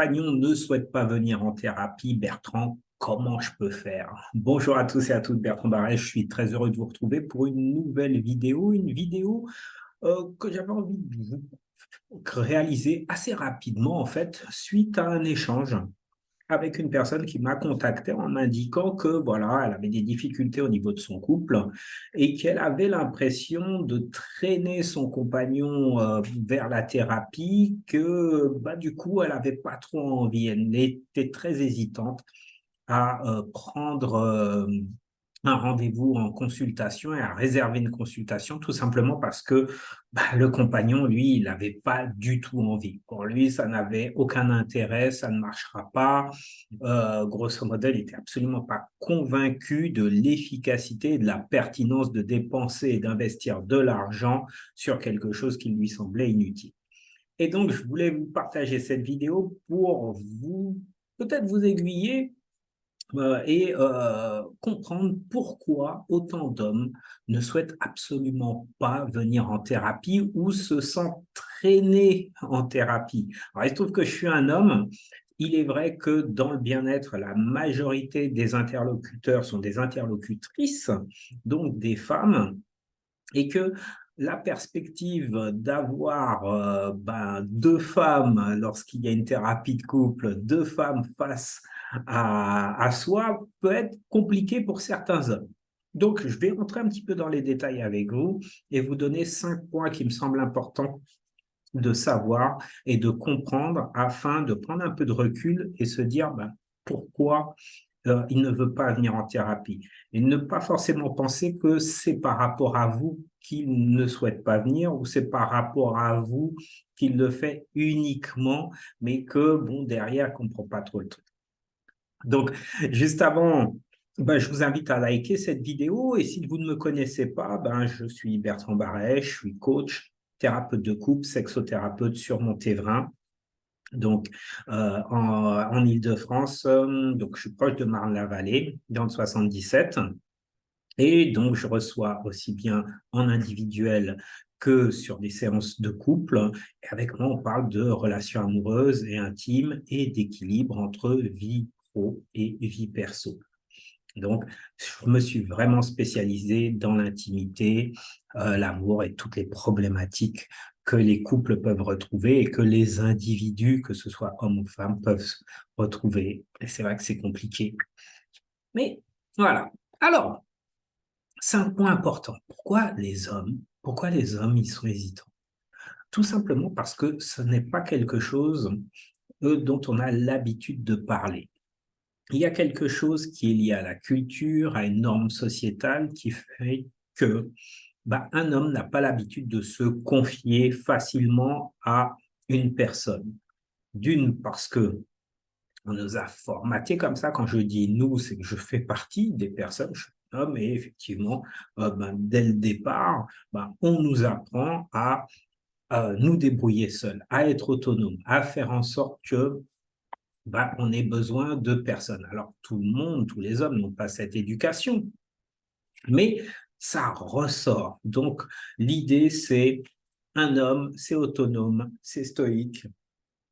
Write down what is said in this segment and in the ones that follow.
compagnon ne souhaite pas venir en thérapie, Bertrand, comment je peux faire? Bonjour à tous et à toutes, Bertrand Barret, je suis très heureux de vous retrouver pour une nouvelle vidéo, que j'avais envie de vous réaliser assez rapidement en fait, suite à un échange avec une personne qui m'a contacté en m'indiquant que voilà, elle avait des difficultés au niveau de son couple et qu'elle avait l'impression de traîner son compagnon vers la thérapie, que bah, du coup, elle n'avait pas trop envie. Elle était très hésitante à prendre un rendez-vous en consultation et à réserver une consultation, tout simplement parce que bah, le compagnon, lui, il n'avait pas du tout envie. Pour lui, ça n'avait aucun intérêt, ça ne marchera pas. Grosso modo, il n'était absolument pas convaincu de l'efficacité et de la pertinence de dépenser et d'investir de l'argent sur quelque chose qui lui semblait inutile. Et donc, je voulais vous partager cette vidéo pour vous, peut-être vous aiguiller et comprendre pourquoi autant d'hommes ne souhaitent absolument pas venir en thérapie ou se sentent traînés en thérapie. Alors, il se trouve que je suis un homme. Il est vrai que dans le bien-être, la majorité des interlocuteurs sont des interlocutrices, donc des femmes, et que la perspective d'avoir deux femmes lorsqu'il y a une thérapie de couple, deux femmes face à soi peut être compliquée pour certains hommes. Donc, je vais rentrer un petit peu dans les détails avec vous et vous donner 5 points qui me semblent importants de savoir et de comprendre afin de prendre un peu de recul et se dire pourquoi il ne veut pas venir en thérapie. Et ne pas forcément penser que c'est par rapport à vous qu'il ne souhaite pas venir ou c'est par rapport à vous qu'il le fait uniquement, mais que, bon, derrière, il ne comprend pas trop le truc. Donc, juste avant, je vous invite à liker cette vidéo et si vous ne me connaissez pas, je suis Bertrand Barret, je suis coach, thérapeute de couple, sexothérapeute sur Montévrain. Donc, en Île-de-France, donc je suis proche de Marne-la-Vallée, dans le 77. Et donc, je reçois aussi bien en individuel que sur des séances de couple. Et avec moi, on parle de relations amoureuses et intimes et d'équilibre entre vie pro et vie perso. Donc, je me suis vraiment spécialisé dans l'intimité, l'amour et toutes les problématiques que les couples peuvent retrouver et que les individus, que ce soit hommes ou femmes, peuvent retrouver. Et c'est vrai que c'est compliqué. Mais voilà. Alors, 5 points importants. Pourquoi les hommes, ils sont hésitants? Tout simplement parce que ce n'est pas quelque chose dont on a l'habitude de parler. Il y a quelque chose qui est lié à la culture, à une norme sociétale qui fait que un homme n'a pas l'habitude de se confier facilement à une personne. D'une, parce que on nous a formatés comme ça. Quand je dis nous, c'est que je fais partie des personnes, je suis un homme, et effectivement, dès le départ, on nous apprend à nous débrouiller seuls, à être autonomes, à faire en sorte que on ait besoin de personnes. Alors, tout le monde, tous les hommes n'ont pas cette éducation, mais ça ressort. Donc, l'idée, c'est un homme, c'est autonome, c'est stoïque,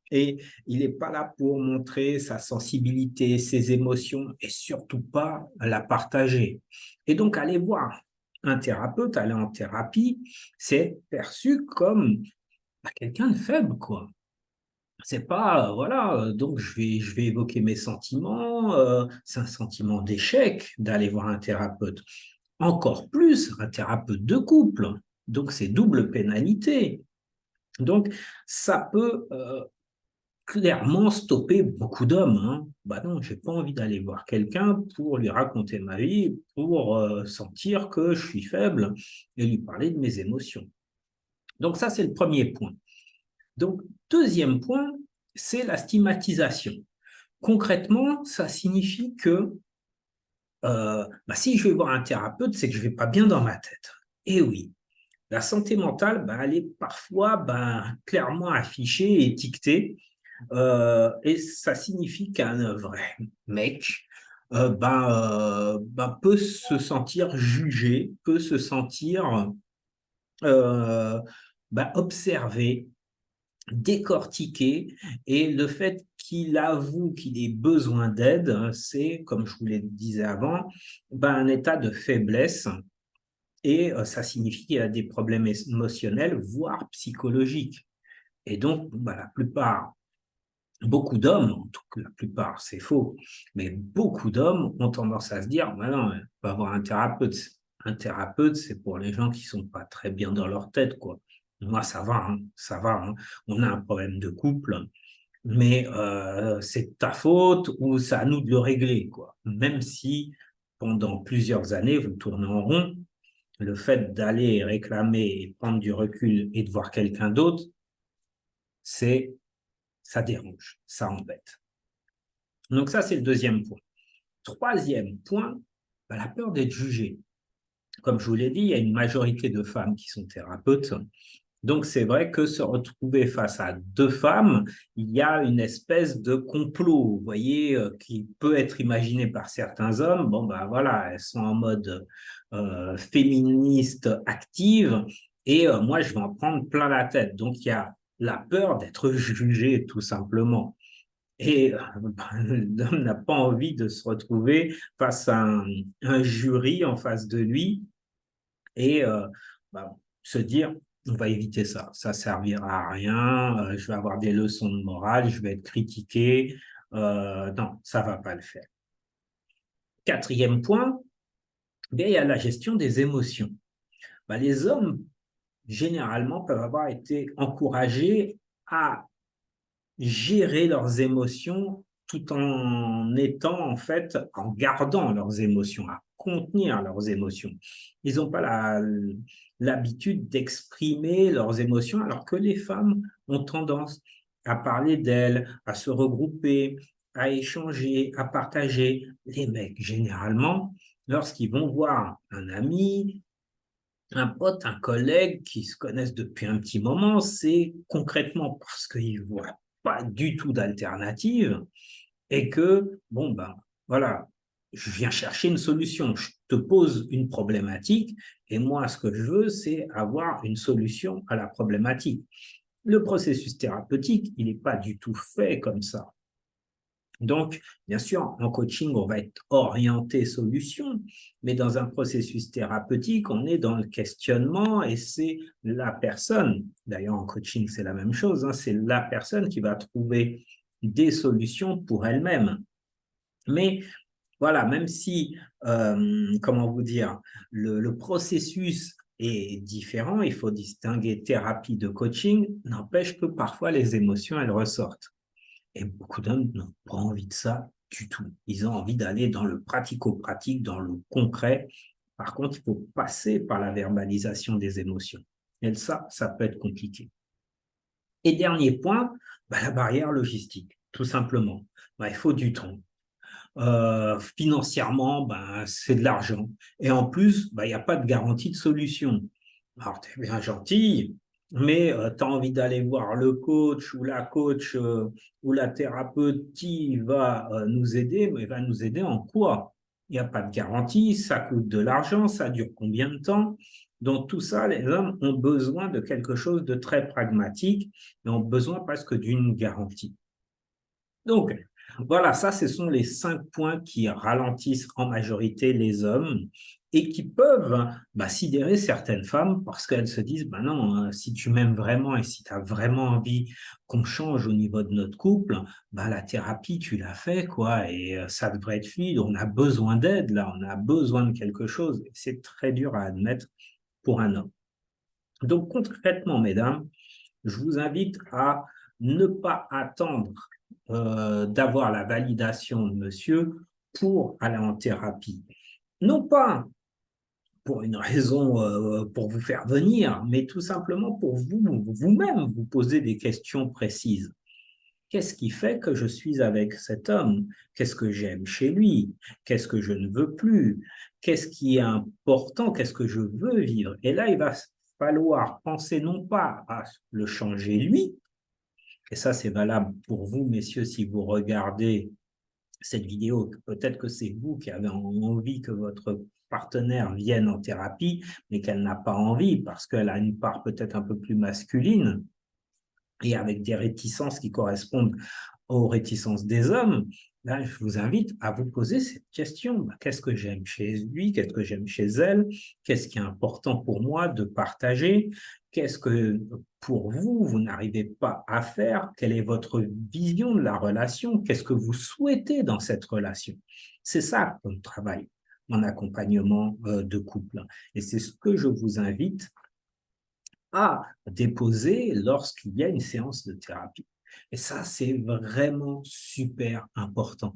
et il n'est pas là pour montrer sa sensibilité, ses émotions, et surtout pas la partager. Et donc, aller voir un thérapeute, aller en thérapie, c'est perçu comme quelqu'un de faible, quoi. C'est pas, voilà, donc je vais évoquer mes sentiments, c'est un sentiment d'échec d'aller voir un thérapeute. Encore plus un thérapeute de couple, donc c'est double pénalité. Donc ça peut clairement stopper beaucoup d'hommes, hein. Non, j'ai pas envie d'aller voir quelqu'un pour lui raconter ma vie, pour sentir que je suis faible et lui parler de mes émotions. Donc ça, c'est le premier point. Donc, deuxième point, c'est la stigmatisation. Concrètement, ça signifie que si je vais voir un thérapeute, c'est que je ne vais pas bien dans ma tête. Et oui, la santé mentale, elle est parfois clairement affichée et étiquetée. Et ça signifie qu'un vrai mec peut se sentir jugé, peut se sentir observé, décortiquer, et le fait qu'il avoue qu'il ait besoin d'aide, c'est, comme je vous le disais avant, un état de faiblesse, et ça signifie qu'il a des problèmes émotionnels, voire psychologiques. Et donc, la plupart, beaucoup d'hommes, en tout cas la plupart, c'est faux, mais beaucoup d'hommes ont tendance à se dire, non, on va avoir un thérapeute. Un thérapeute, c'est pour les gens qui sont pas très bien dans leur tête, quoi. Moi, ça va, hein, ça va, hein. On a un problème de couple, mais c'est de ta faute ou c'est à nous de le régler, quoi. Même si pendant plusieurs années, vous tournez en rond, le fait d'aller réclamer et prendre du recul et de voir quelqu'un d'autre, ça dérange, ça embête. Donc ça, c'est le deuxième point. Troisième point, la peur d'être jugé. Comme je vous l'ai dit, il y a une majorité de femmes qui sont thérapeutes. Donc, c'est vrai que se retrouver face à deux femmes, il y a une espèce de complot, vous voyez, qui peut être imaginé par certains hommes. Bon, voilà, elles sont en mode féministe active, et moi, je vais en prendre plein la tête. Donc, il y a la peur d'être jugé, tout simplement. Et l'homme n'a pas envie de se retrouver face à un jury en face de lui, et se dire, on va éviter ça, ça servira à rien, je vais avoir des leçons de morale, je vais être critiqué, non, ça va pas le faire. Quatrième point, il y a la gestion des émotions. Les hommes, généralement, peuvent avoir été encouragés à gérer leurs émotions tout en étant, en fait, en gardant leurs émotions, à contenir leurs émotions. Ils n'ont pas l'habitude d'exprimer leurs émotions, alors que les femmes ont tendance à parler d'elles, à se regrouper, à échanger, à partager. Les mecs, généralement, lorsqu'ils vont voir un ami, un pote, un collègue qui se connaissent depuis un petit moment, c'est concrètement parce qu'ils ne voient pas du tout d'alternative, et que, voilà, je viens chercher une solution, je te pose une problématique, et moi, ce que je veux, c'est avoir une solution à la problématique. Le processus thérapeutique, il n'est pas du tout fait comme ça. Donc, bien sûr, en coaching, on va être orienté solution, mais dans un processus thérapeutique, on est dans le questionnement, et c'est la personne, d'ailleurs en coaching, c'est la même chose, hein, c'est la personne qui va trouver des solutions pour elle-même. Mais voilà, même si, comment vous dire, le processus est différent, il faut distinguer thérapie de coaching, n'empêche que parfois les émotions, elles ressortent. Et beaucoup d'hommes n'ont pas envie de ça du tout. Ils ont envie d'aller dans le pratico-pratique, dans le concret. Par contre, il faut passer par la verbalisation des émotions. Et ça peut être compliqué. Et dernier point, la barrière logistique, tout simplement. Il faut du temps. Financièrement, c'est de l'argent. Et en plus, il n'y a pas de garantie de solution. Alors, tu es bien gentil, mais tu as envie d'aller voir le coach ou la coach ou la thérapeute qui va nous aider, mais va nous aider en quoi? Il n'y a pas de garantie, ça coûte de l'argent, ça dure combien de temps? Donc, tout ça, les hommes ont besoin de quelque chose de très pragmatique et ont besoin presque d'une garantie. Donc, voilà, ça, ce sont les 5 points qui ralentissent en majorité les hommes et qui peuvent sidérer certaines femmes parce qu'elles se disent, non, si tu m'aimes vraiment et si tu as vraiment envie qu'on change au niveau de notre couple, la thérapie, tu l'as fait, quoi, et ça devrait être fluide. On a besoin d'aide, là, on a besoin de quelque chose. C'est très dur à admettre pour un homme. Donc, concrètement, mesdames, je vous invite à ne pas attendre d'avoir la validation de monsieur pour aller en thérapie. Non pas pour une raison pour vous faire venir, mais tout simplement pour vous-même vous poser des questions précises. Qu'est-ce qui fait que je suis avec cet homme? Qu'est-ce que j'aime chez lui? Qu'est-ce que je ne veux plus? Qu'est-ce qui est important? Qu'est-ce que je veux vivre? Et là, il va falloir penser non pas à le changer lui, et ça c'est valable pour vous, messieurs, si vous regardez cette vidéo, peut-être que c'est vous qui avez envie que votre partenaire vienne en thérapie, mais qu'elle n'a pas envie parce qu'elle a une part peut-être un peu plus masculine. et avec des réticences qui correspondent aux réticences des hommes, là, je vous invite à vous poser cette question. Qu'est-ce que j'aime chez lui? Qu'est-ce que j'aime chez elle? Qu'est-ce qui est important pour moi de partager? Qu'est-ce que pour vous, vous n'arrivez pas à faire? Quelle est votre vision de la relation? Qu'est-ce que vous souhaitez dans cette relation? C'est ça le travail en accompagnement de couple. Et c'est ce que je vous invite à déposer lorsqu'il y a une séance de thérapie. Et ça, c'est vraiment super important.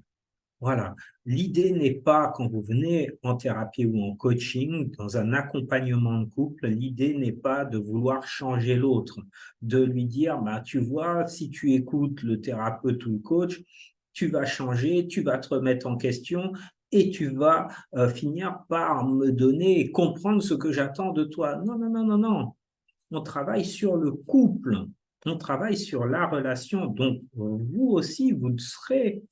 Voilà. L'idée n'est pas, quand vous venez en thérapie ou en coaching, dans un accompagnement de couple, l'idée n'est pas de vouloir changer l'autre, de lui dire, bah, tu vois, si tu écoutes le thérapeute ou le coach, tu vas changer, tu vas te remettre en question et tu vas finir par me donner et comprendre ce que j'attends de toi. Non, non, non, non, non. On travaille sur le couple, on travaille sur la relation. Donc, vous aussi, vous serez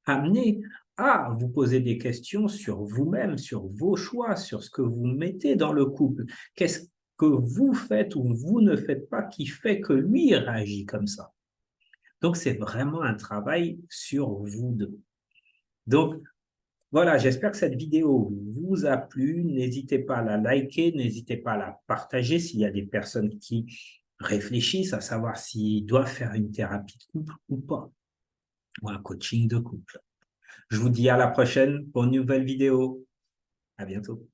amené à vous poser des questions sur vous-même, sur vos choix, sur ce que vous mettez dans le couple. Qu'est-ce que vous faites ou vous ne faites pas qui fait que lui réagit comme ça? Donc, c'est vraiment un travail sur vous deux. Donc, voilà, j'espère que cette vidéo vous a plu. N'hésitez pas à la liker, n'hésitez pas à la partager s'il y a des personnes qui réfléchissent à savoir s'ils doivent faire une thérapie de couple ou pas, ou un coaching de couple. Je vous dis à la prochaine pour une nouvelle vidéo. À bientôt.